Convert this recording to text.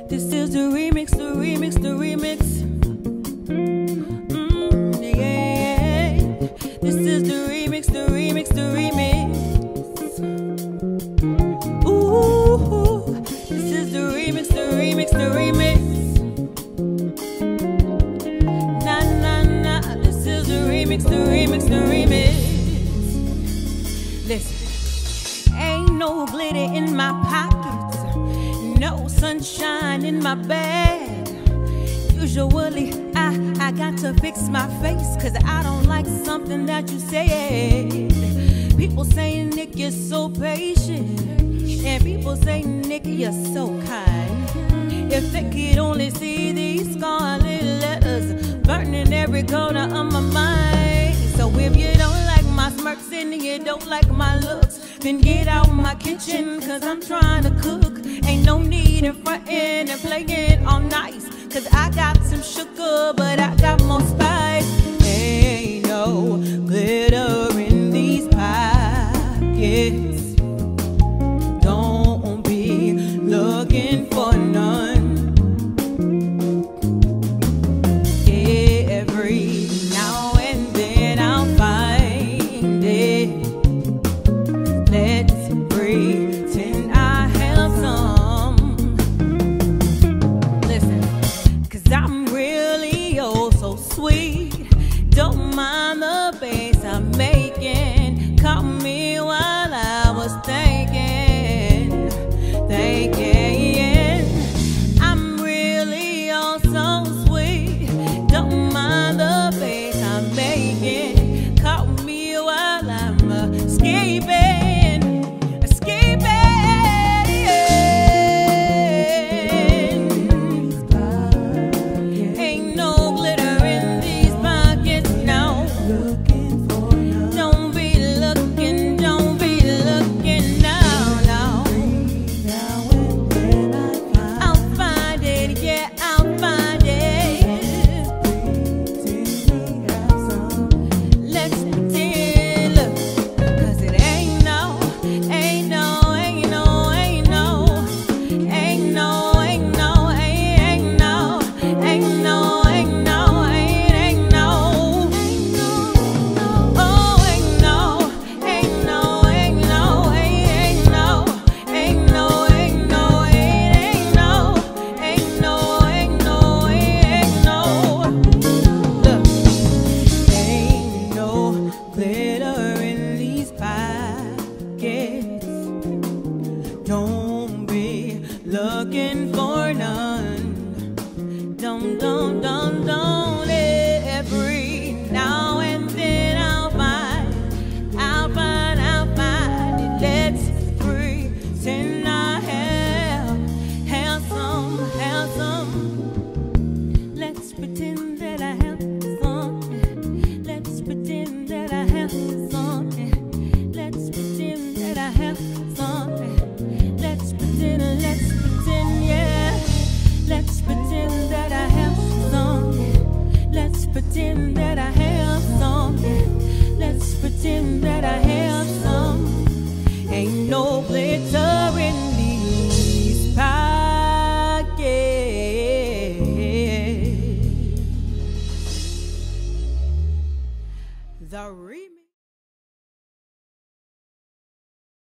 This is the remix, the remix, the remix. Yeah. This is the remix, the remix, the remix. Ooh, this is the remix, the remix, the remix. Nah, nah, nah. This is the remix, the remix, the remix. Listen, ain't no glitter in my pockets, no sunshine in my bag. Usually I got to fix my face, cause I don't like something that you said. People say, Nick, you're so patient, and people say, Nick, you're so kind. If they could only see these scarlet letters burning every corner of my mind. So if you don't like my smirks and you don't like my looks, then get out my kitchen, cause I'm trying to cook. Ain't no need in frontin' and playing all nice, cause I got some sugar, but I got more spice. Ain't no glitter in these pockets. Don't be looking for none. Every now and then I'll find it. Let's pretend I have some. Listen, cause I'm really oh so sweet. Don't mind the bass I'm making. Caught me while I was thinking. I'm really oh so sweet. Don't mind the bass I'm making. Caught me while I'm escaping. Ain't no glitter in these pockets, no. Don't be looking now, no. I'll find it, yeah, I'll find it. Let's pretend, look, cause it ain't no, ain't no, ain't no, ain't no, ain't no, ain't no, ain't no, ain't no, ain't no, ain't no, oh, ain't no, ain't no, ain't no, ain't no, ain't no, ain't no, ain't no, ain't no, ain't no, ain't no. Look, ain't no glitter in these pockets. Don't be looking for